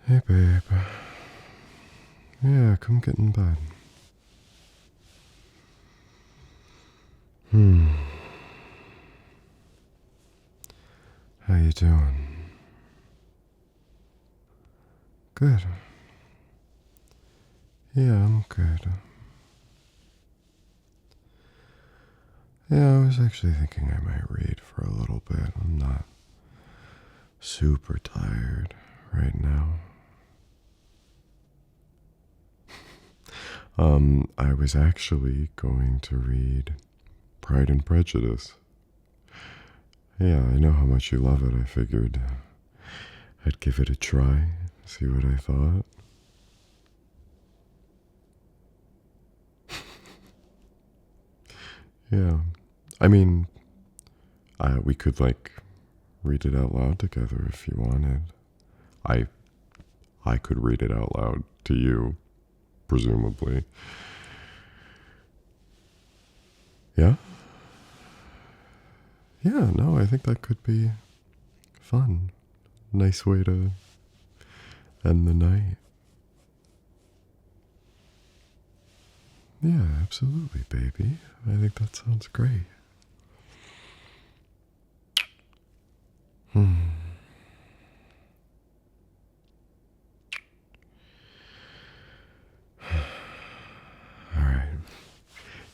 Hey, babe. Yeah, come get in bed. How you doing? Good. Yeah, I'm good. Yeah, I was actually thinking I might read for a little bit. I'm not super tired right now. I was actually going to read Pride and Prejudice. Yeah, I know how much you love it. I figured I'd give it a try, see what I thought. Yeah, I mean, we could read it out loud together if you wanted. I I could read it out loud to you, presumably. Yeah? Yeah, no, I think that could be fun. Nice way to end the night. Yeah, absolutely, baby. I think that sounds great. Hmm. All right.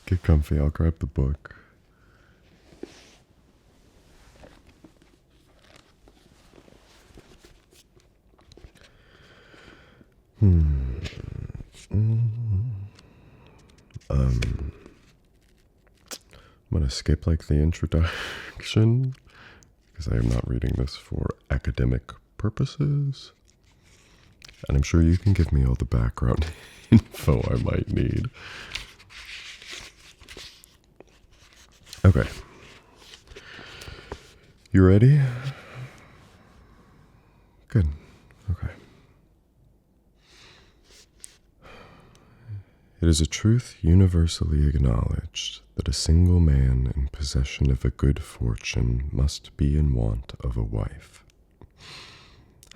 Get comfy. I'll grab the book. Hmm. I'm gonna skip the introduction because I am not reading this for academic purposes. And I'm sure you can give me all the background info I might need. Okay. You ready? Good. Okay. It is a truth universally acknowledged that a single man in possession of a good fortune must be in want of a wife.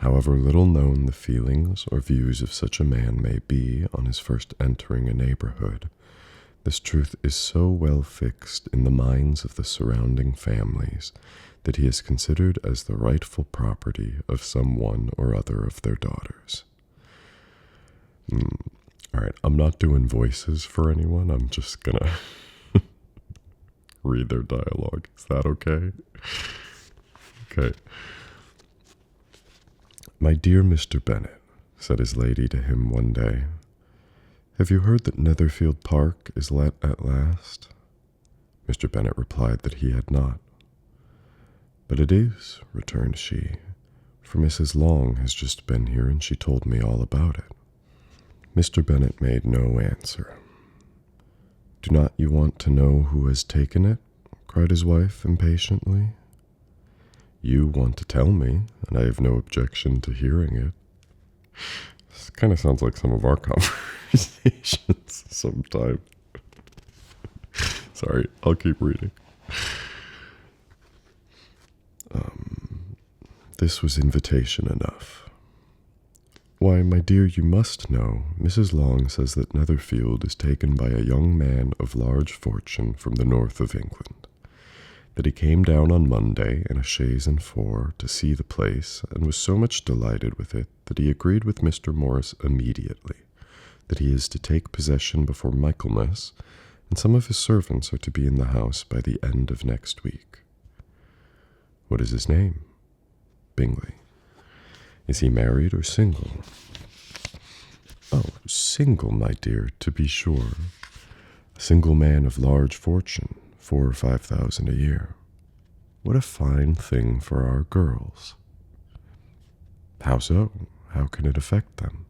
However little known the feelings or views of such a man may be on his first entering a neighborhood, this truth is so well fixed in the minds of the surrounding families that he is considered as the rightful property of some one or other of their daughters. All right, I'm not doing voices for anyone. I'm just gonna read their dialogue. Is that okay? Okay. My dear Mr. Bennet, said his lady to him one day, have you heard that Netherfield Park is let at last? Mr. Bennet replied that he had not. But it is, returned she, for Mrs. Long has just been here and she told me all about it. Mr. Bennet made no answer. Do not you want to know who has taken it? Cried his wife impatiently. You want to tell me, and I have no objection to hearing it. This kind of sounds like some of our conversations sometime. Sorry, I'll keep reading. This was invitation enough. Why, my dear, you must know, Mrs. Long says that Netherfield is taken by a young man of large fortune from the north of England, that he came down on Monday in a chaise and four to see the place, and was so much delighted with it that he agreed with Mr. Morris immediately, that he is to take possession before Michaelmas, and some of his servants are to be in the house by the end of next week. What is his name? Bingley. Is he married or single? Oh, single, my dear, to be sure. A single man of large fortune, 4,000 or 5,000 a year. What a fine thing for our girls. How so? How can it affect them?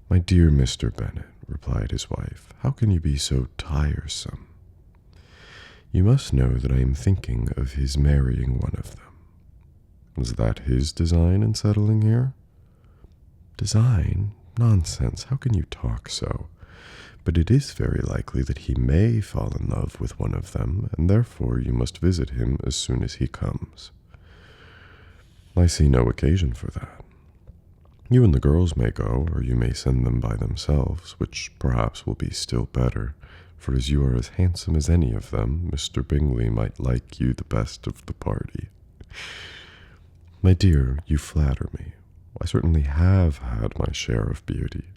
My dear Mr. Bennet, replied his wife, how can you be so tiresome? You must know that I am thinking of his marrying one of them. Was that his design in settling here? Design? Nonsense, how can you talk so? But it is very likely that he may fall in love with one of them, and therefore you must visit him as soon as he comes. I see no occasion for that. You and the girls may go, or you may send them by themselves, which perhaps will be still better, for as you are as handsome as any of them, Mr. Bingley might like you the best of the party. My dear, you flatter me. I certainly have had my share of beauty,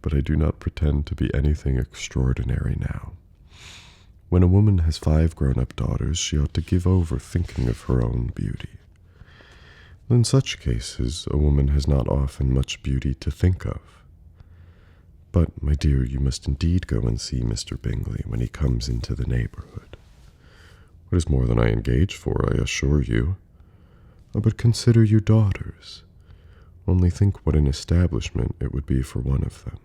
but I do not pretend to be anything extraordinary now. When a woman has 5 grown-up daughters, she ought to give over thinking of her own beauty. In such cases, a woman has not often much beauty to think of. But, my dear, you must indeed go and see Mr. Bingley when he comes into the neighborhood. It is more than I engage for, I assure you. But consider your daughters. Only think what an establishment it would be for one of them.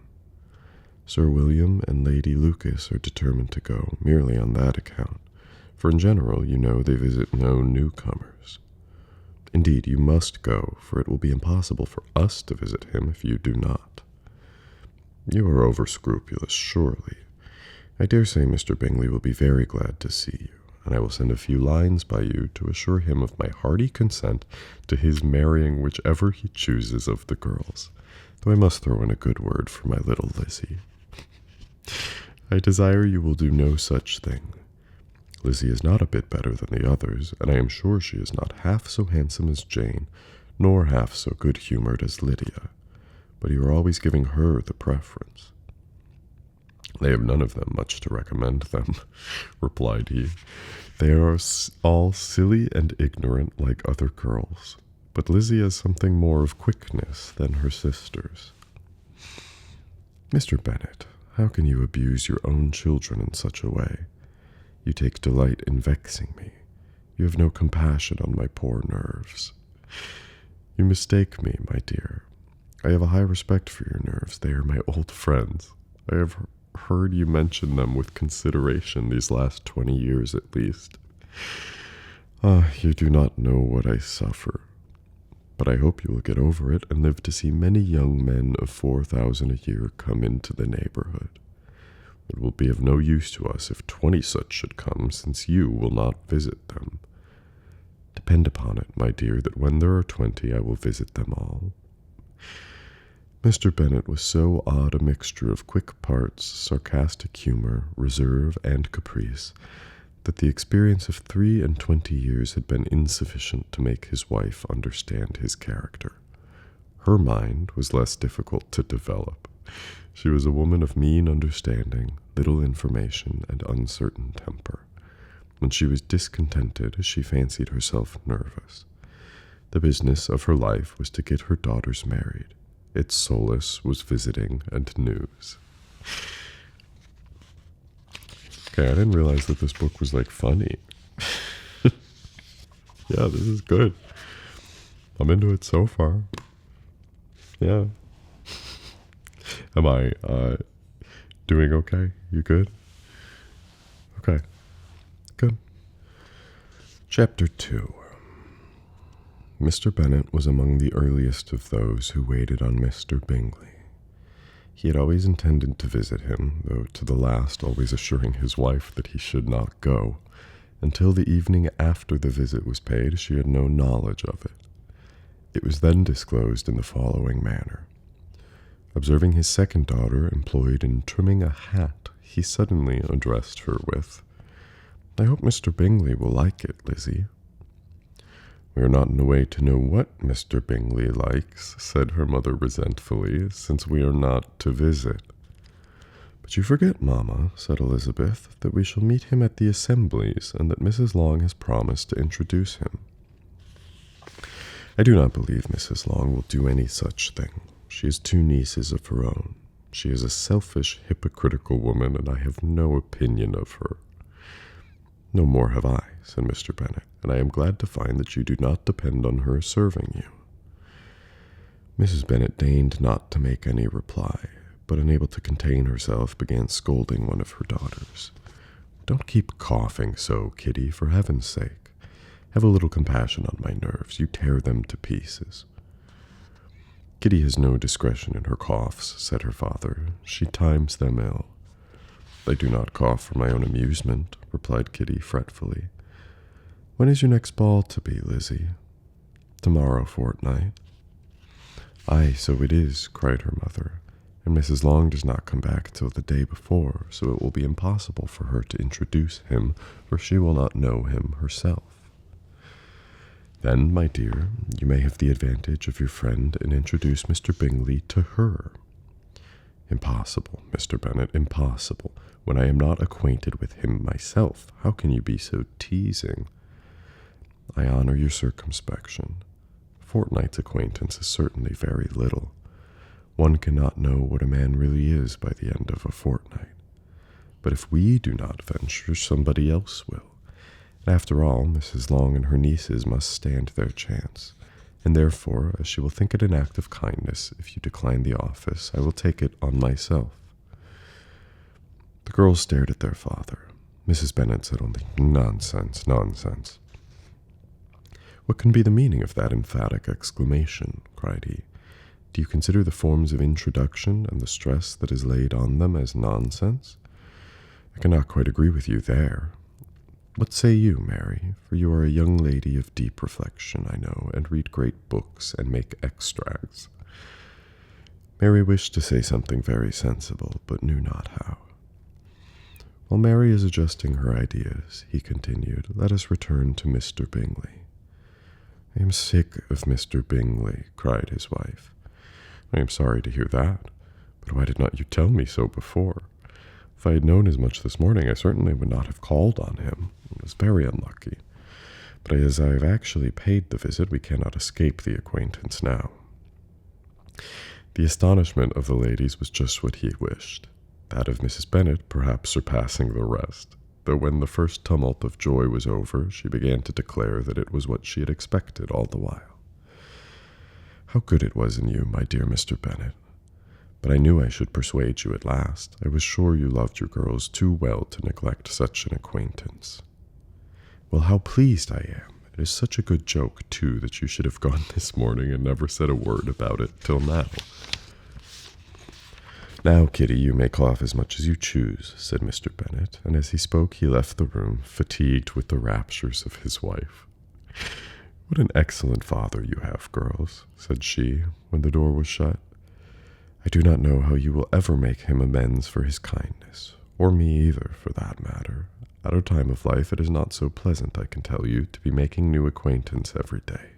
Sir William and Lady Lucas are determined to go, merely on that account, for in general, you know, they visit no newcomers. Indeed, you must go, for it will be impossible for us to visit him if you do not. You are over-scrupulous, surely. I dare say Mr. Bingley will be very glad to see you, and I will send a few lines by you to assure him of my hearty consent to his marrying whichever he chooses of the girls, though I must throw in a good word for my little Lizzie. I desire you will do no such thing. Lizzie is not a bit better than the others, and I am sure she is not half so handsome as Jane, nor half so good-humored as Lydia, but you are always giving her the preference. They have none of them much to recommend them, replied he. They are all silly and ignorant like other girls, but Lizzie has something more of quickness than her sisters. Mr. Bennet, how can you abuse your own children in such a way? You take delight in vexing me. You have no compassion on my poor nerves. You mistake me, my dear. I have a high respect for your nerves. They are my old friends. I have heard you mention them with consideration these last 20 years at least. You do not know what I suffer. But I hope you will get over it and live to see many young men of 4,000 a year come into the neighborhood. It will be of no use to us if 20 such should come, since you will not visit them. Depend upon it, my dear, that when there are 20, I will visit them all. Mr. Bennet was so odd a mixture of quick parts, sarcastic humor, reserve, and caprice, that the experience of 23 years had been insufficient to make his wife understand his character. Her mind was less difficult to develop. She was a woman of mean understanding, little information, and uncertain temper. When she was discontented, she fancied herself nervous. The business of her life was to get her daughters married. Its solace was visiting and news. Okay, I didn't realize that this book was, funny. Yeah, this is good. I'm into it so far. Yeah. Am I doing okay? You good? Okay. Good. Chapter 2. Mr. Bennet was among the earliest of those who waited on Mr. Bingley. He had always intended to visit him, though to the last always assuring his wife that he should not go. Until the evening after the visit was paid, she had no knowledge of it. It was then disclosed in the following manner. Observing his second daughter employed in trimming a hat, he suddenly addressed her with, "I hope Mr. Bingley will like it, Lizzie." "We are not in a way to know what Mr. Bingley likes," said her mother resentfully, "since we are not to visit." "But you forget, Mamma," said Elizabeth, "that we shall meet him at the assemblies, and that Mrs. Long has promised to introduce him." "I do not believe Mrs. Long will do any such thing. She has 2 nieces of her own. She is a selfish, hypocritical woman, and I have no opinion of her." "No more have I," said Mr. Bennet, "and I am glad to find that you do not depend on her serving you." Mrs. Bennet deigned not to make any reply, but unable to contain herself, began scolding one of her daughters. "Don't keep coughing so, Kitty, for heaven's sake. Have a little compassion on my nerves. You tear them to pieces." "Kitty has no discretion in her coughs," said her father. "She times them ill." "I do not cough for my own amusement," replied Kitty fretfully. "When is your next ball to be, Lizzie?" "Tomorrow fortnight." "Aye, so it is," cried her mother, "and Mrs. Long does not come back till the day before, so it will be impossible for her to introduce him, for she will not know him herself." "Then, my dear, you may have the advantage of your friend and introduce Mr. Bingley to her." "Impossible, Mr. Bennet, impossible. When I am not acquainted with him myself, how can you be so teasing?" "I honor your circumspection. A fortnight's acquaintance is certainly very little. One cannot know what a man really is by the end of a fortnight. But if we do not venture, somebody else will. And after all, Mrs. Long and her nieces must stand their chance, and therefore, as she will think it an act of kindness if you decline the office, I will take it on myself." The girls stared at their father. Mrs. Bennet said only, "Nonsense, nonsense." "What can be the meaning of that emphatic exclamation?" cried he. "Do you consider the forms of introduction and the stress that is laid on them as nonsense? I cannot quite agree with you there. What say you, Mary? For you are a young lady of deep reflection, I know, and read great books and make extracts." Mary wished to say something very sensible, but knew not how. "While Mary is adjusting her ideas," he continued, "let us return to Mr. Bingley." "I am sick of Mr. Bingley," cried his wife. "I am sorry to hear that, but why did not you tell me so before? If I had known as much this morning, I certainly would not have called on him. It was very unlucky. But as I have actually paid the visit, we cannot escape the acquaintance now." The astonishment of the ladies was just what he wished, that of Mrs. Bennet perhaps surpassing the rest, though when the first tumult of joy was over, she began to declare that it was what she had expected all the while. "How good it was in you, my dear Mr. Bennet. But I knew I should persuade you at last. I was sure you loved your girls too well to neglect such an acquaintance." "Well, how pleased I am. It is such a good joke, too, that you should have gone this morning and never said a word about it till now." "Now, Kitty, you may cough as much as you choose," said Mr. Bennet, and as he spoke he left the room, fatigued with the raptures of his wife. "What an excellent father you have, girls," said she, when the door was shut. "I do not know how you will ever make him amends for his kindness, or me either, for that matter. At our time of life it is not so pleasant, I can tell you, to be making new acquaintance every day.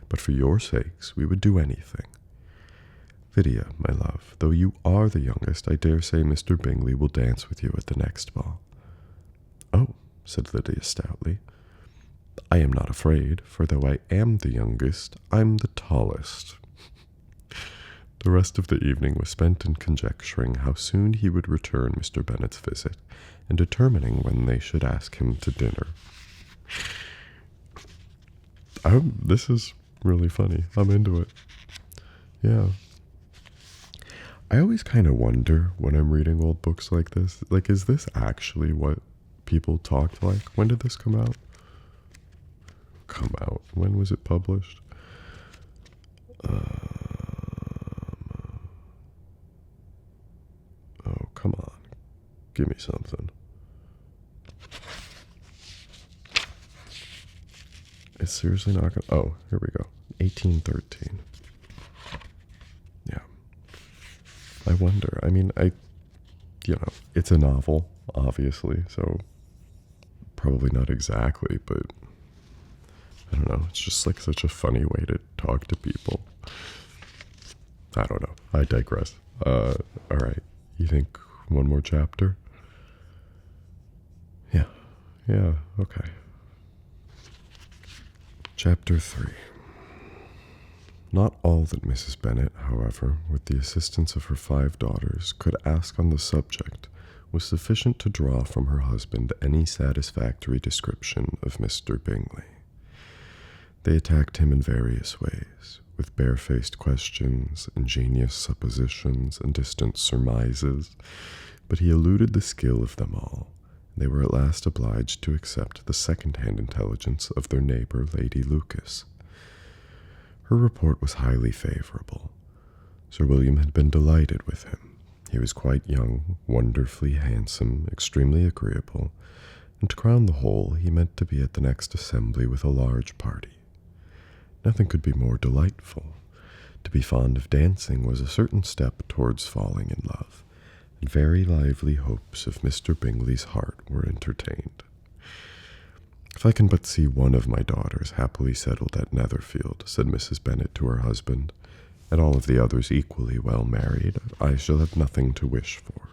But for your sakes we would do anything. Lydia, my love, though you are the youngest, I dare say Mr. Bingley will dance with you at the next ball." "Oh," said Lydia stoutly, "I am not afraid, for though I am the youngest, I'm the tallest." The rest of the evening was spent in conjecturing how soon he would return Mr. Bennet's visit, and determining when they should ask him to dinner. This is really funny. I'm into it. Yeah. I always kind of wonder when I'm reading old books like this, like, is this actually what people talked like? When did this come out? When was it published? Oh, come on. Give me something. It's seriously not gonna... Oh, here we go. 1813. Yeah. I wonder. I mean, it's a novel, obviously, so probably not exactly, but I don't know. It's just like such a funny way to talk to people. I don't know. I digress. All right. You think one more chapter? Yeah, okay. Chapter 3. Not all that Mrs. Bennet, however, with the assistance of her 5 daughters, could ask on the subject was sufficient to draw from her husband any satisfactory description of Mr. Bingley. They attacked him in various ways, with barefaced questions, ingenious suppositions, and distant surmises, but he eluded the skill of them all. They were at last obliged to accept the second-hand intelligence of their neighbor, Lady Lucas. Her report was highly favorable. Sir William had been delighted with him. He was quite young, wonderfully handsome, extremely agreeable, and to crown the whole, he meant to be at the next assembly with a large party. Nothing could be more delightful. To be fond of dancing was a certain step towards falling in love, and very lively hopes of Mr. Bingley's heart were entertained. "If I can but see one of my daughters happily settled at Netherfield," said Mrs. Bennet to her husband, "and all of the others equally well married, I shall have nothing to wish for."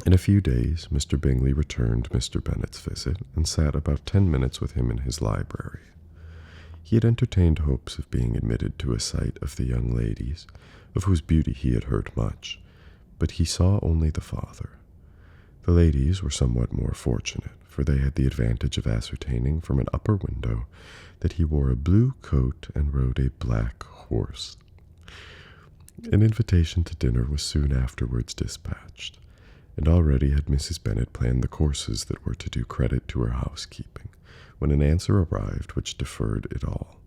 In a few days, Mr. Bingley returned Mr. Bennet's visit, and sat about 10 minutes with him in his library. He had entertained hopes of being admitted to a sight of the young ladies, of whose beauty he had heard much, but he saw only the father. The ladies were somewhat more fortunate, for they had the advantage of ascertaining from an upper window that he wore a blue coat and rode a black horse. An invitation to dinner was soon afterwards dispatched, and already had Mrs. Bennet planned the courses that were to do credit to her housekeeping, when an answer arrived which deferred it all.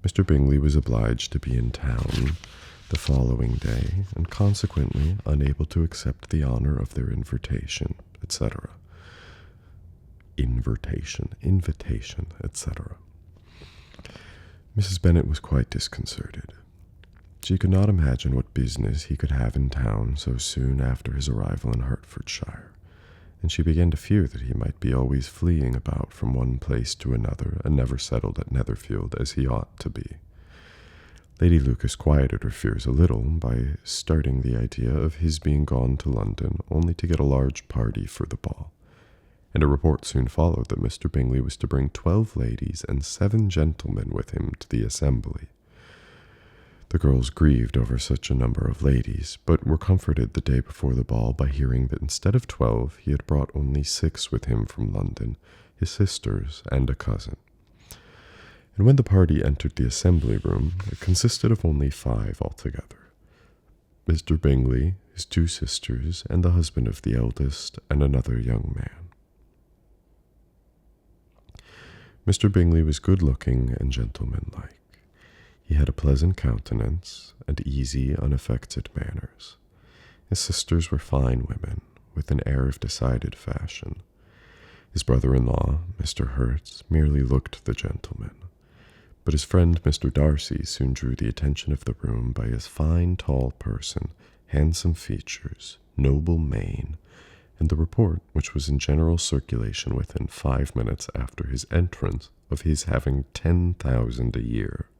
Mr. Bingley was obliged to be in town the following day, and consequently unable to accept the honor of their invitation, etc. Invitation, etc. Mrs. Bennet was quite disconcerted. She could not imagine what business he could have in town so soon after his arrival in Hertfordshire, and she began to fear that he might be always fleeing about from one place to another, and never settled at Netherfield as he ought to be. Lady Lucas quieted her fears a little by starting the idea of his being gone to London only to get a large party for the ball, and a report soon followed that Mr. Bingley was to bring 12 ladies and 7 gentlemen with him to the assembly. The girls grieved over such a number of ladies, but were comforted the day before the ball by hearing that instead of 12 he had brought only 6 with him from London, his sisters and a cousin. And when the party entered the assembly room, it consisted of only 5 altogether: Mr. Bingley, his 2 sisters, and the husband of the eldest, and another young man. Mr. Bingley was good-looking and gentlemanlike. He had a pleasant countenance and easy, unaffected manners. His sisters were fine women, with an air of decided fashion. His brother-in-law, Mr. Hertz, merely looked the gentleman, but his friend Mr. Darcy soon drew the attention of the room by his fine, tall person, handsome features, noble mien, and the report, which was in general circulation within 5 minutes after his entrance, of his having 10,000 a year.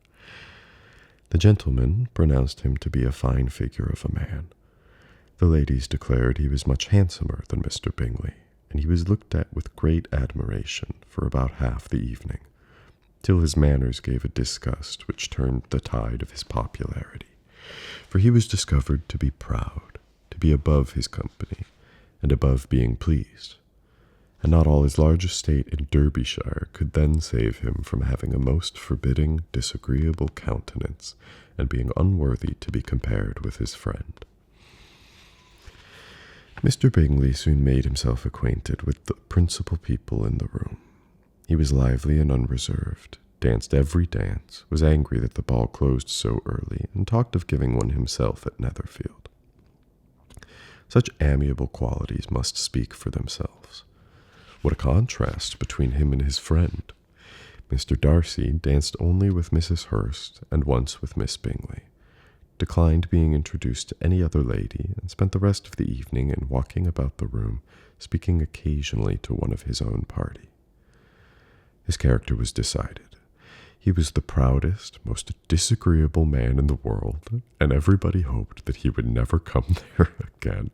The gentleman pronounced him to be a fine figure of a man. The ladies declared he was much handsomer than Mr. Bingley, and he was looked at with great admiration for about half the evening, till his manners gave a disgust which turned the tide of his popularity, for he was discovered to be proud, to be above his company, and above being pleased, and not all his large estate in Derbyshire could then save him from having a most forbidding, disagreeable countenance, and being unworthy to be compared with his friend. Mr. Bingley soon made himself acquainted with the principal people in the room. He was lively and unreserved, danced every dance, was angry that the ball closed so early, and talked of giving one himself at Netherfield. Such amiable qualities must speak for themselves. What a contrast between him and his friend! Mr. Darcy danced only with Mrs. Hurst and once with Miss Bingley, declined being introduced to any other lady, and spent the rest of the evening in walking about the room, speaking occasionally to one of his own party. His character was decided. He was the proudest, most disagreeable man in the world, and everybody hoped that he would never come there again.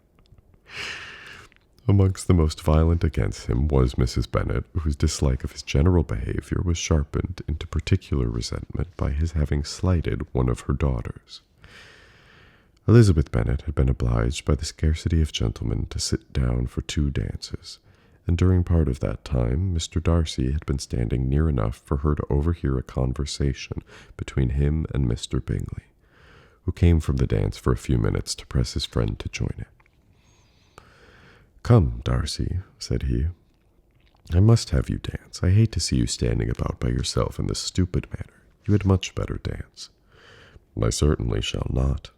Amongst the most violent against him was Mrs. Bennet, whose dislike of his general behavior was sharpened into particular resentment by his having slighted one of her daughters. Elizabeth Bennet had been obliged by the scarcity of gentlemen to sit down for 2 dances, and during part of that time Mr. Darcy had been standing near enough for her to overhear a conversation between him and Mr. Bingley, who came from the dance for a few minutes to press his friend to join it. "Come, Darcy," said he, "I must have you dance. I hate to see you standing about by yourself in this stupid manner. You had much better dance." "I certainly shall not.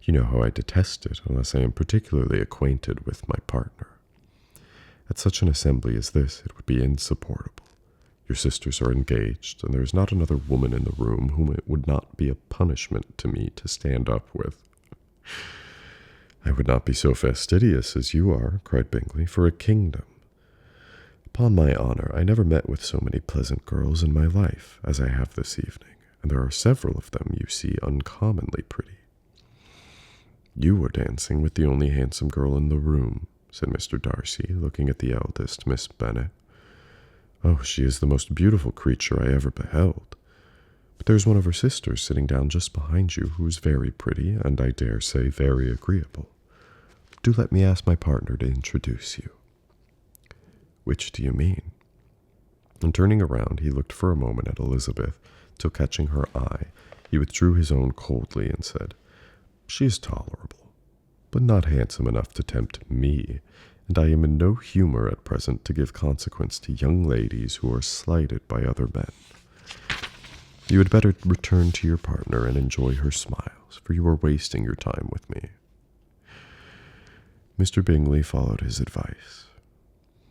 You know how I detest it unless I am particularly acquainted with my partner. At such an assembly as this it would be insupportable. Your sisters are engaged, and there is not another woman in the room whom it would not be a punishment to me to stand up with." "I would not be so fastidious as you are," cried Bingley, "for a kingdom. Upon my honor, I never met with so many pleasant girls in my life as I have this evening, and there are several of them, you see, uncommonly pretty." "You were dancing with the only handsome girl in the room," said Mr. Darcy, looking at the eldest, Miss Bennet. "Oh, she is the most beautiful creature I ever beheld. But there is one of her sisters sitting down just behind you who is very pretty, and I dare say very agreeable. Do let me ask my partner to introduce you." "Which do you mean?" And turning around, he looked for a moment at Elizabeth, till catching her eye, he withdrew his own coldly and said, "She is tolerable, but not handsome enough to tempt me, and I am in no humor at present to give consequence to young ladies who are slighted by other men. You had better return to your partner and enjoy her smiles, for you are wasting your time with me." Mr. Bingley followed his advice.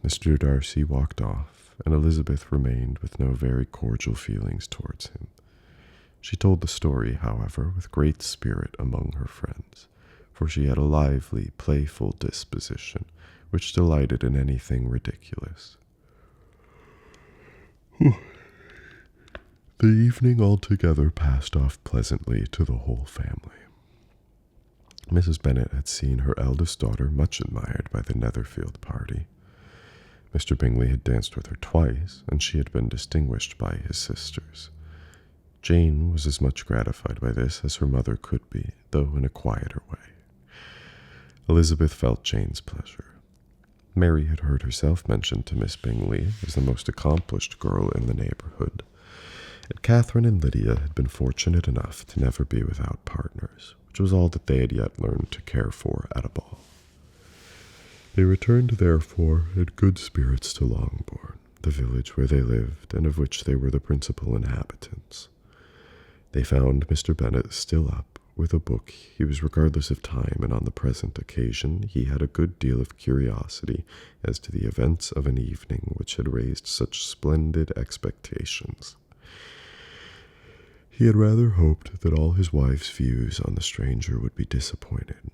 Mr. Darcy walked off, and Elizabeth remained with no very cordial feelings towards him. She told the story, however, with great spirit among her friends, for she had a lively, playful disposition, which delighted in anything ridiculous. The evening altogether passed off pleasantly to the whole family. Mrs. Bennet had seen her eldest daughter much admired by the Netherfield party. Mr. Bingley had danced with her twice, and she had been distinguished by his sisters. Jane was as much gratified by this as her mother could be, though in a quieter way. Elizabeth felt Jane's pleasure. Mary had heard herself mentioned to Miss Bingley as the most accomplished girl in the neighborhood, and Catherine and Lydia had been fortunate enough to never be without partners, which was all that they had yet learned to care for at a ball. They returned, therefore, in good spirits to Longbourn, the village where they lived, and of which they were the principal inhabitants. They found Mr. Bennet still up, with a book. He was regardless of time, and on the present occasion he had a good deal of curiosity as to the events of an evening which had raised such splendid expectations. He had rather hoped that all his wife's views on the stranger would be disappointed,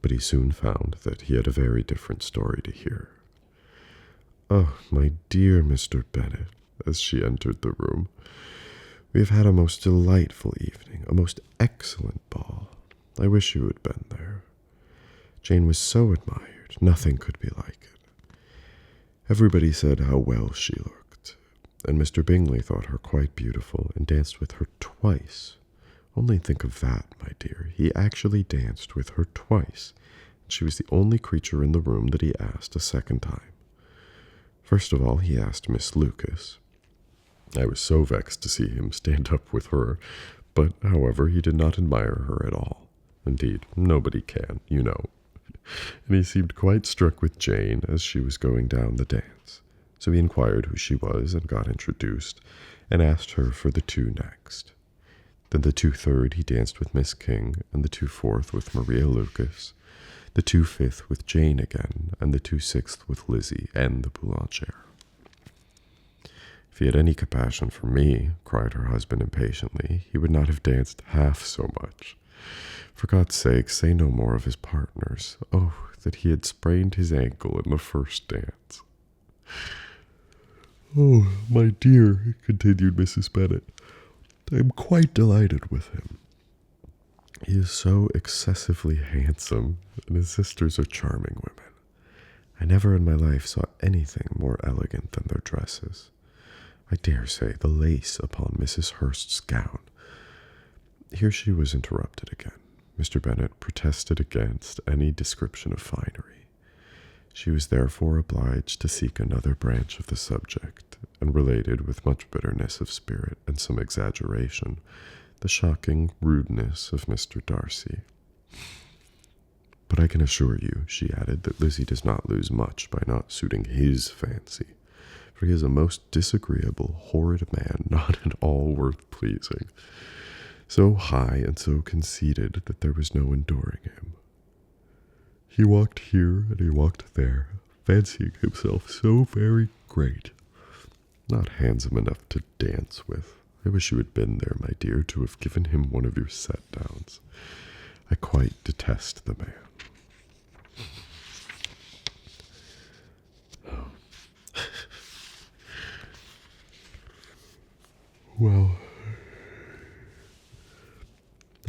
but he soon found that he had a very different story to hear. "Oh, my dear Mr. Bennet," as she entered the room, "we have had a most delightful evening, a most excellent ball. I wish you had been there. Jane was so admired, nothing could be like it. Everybody said how well she looked, and Mr. Bingley thought her quite beautiful and danced with her twice. Only think of that, my dear. He actually danced with her twice. She was the only creature in the room that he asked a second time. First of all, he asked Miss Lucas. I was so vexed to see him stand up with her, but, however, he did not admire her at all. Indeed, nobody can, you know. And he seemed quite struck with Jane as she was going down the dance. So he inquired who she was and got introduced, and asked her for the two next. Then the 2/3 he danced with Miss King, and the 2/4 with Maria Lucas, the 2/5 with Jane again, and the 2/6 with Lizzie and the Boulangère. If he had any compassion for me, cried her husband impatiently, he would not have danced half so much. For God's sake, say no more of his partners. Oh, that he had sprained his ankle in the first dance. Oh, my dear, continued Mrs. Bennet, I am quite delighted with him. He is so excessively handsome, and his sisters are charming women. I never in my life saw anything more elegant than their dresses. I dare say the lace upon Mrs. Hurst's gown. Here she was interrupted again. Mr. Bennet protested against any description of finery. She was therefore obliged to seek another branch of the subject, and related with much bitterness of spirit and some exaggeration the shocking rudeness of Mr. Darcy. But I can assure you, she added, that Lizzie does not lose much by not suiting his fancy, for he is a most disagreeable, horrid man, not at all worth pleasing, so high and so conceited that there was no enduring him. He walked here and he walked there, fancying himself so very great. not handsome enough to dance with. I wish you had been there, my dear, to have given him one of your set-downs. I quite detest the man. Well,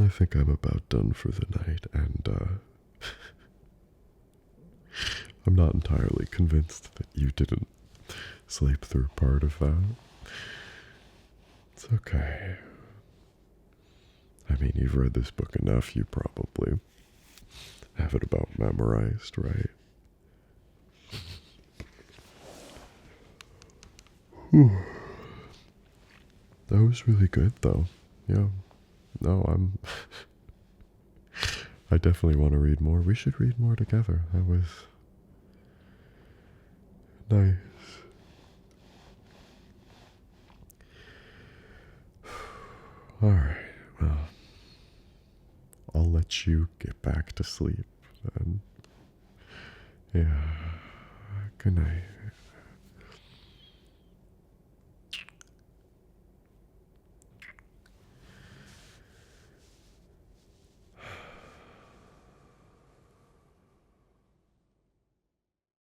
I think I'm about done for the night, and I'm not entirely convinced that you didn't sleep through part of that. It's okay. I mean, you've read this book enough, you probably have it about memorized, right? That was really good, though. Yeah. No, I definitely want to read more. We should read more together. That was nice. Alright, well, I'll let you get back to sleep then. Yeah, good night.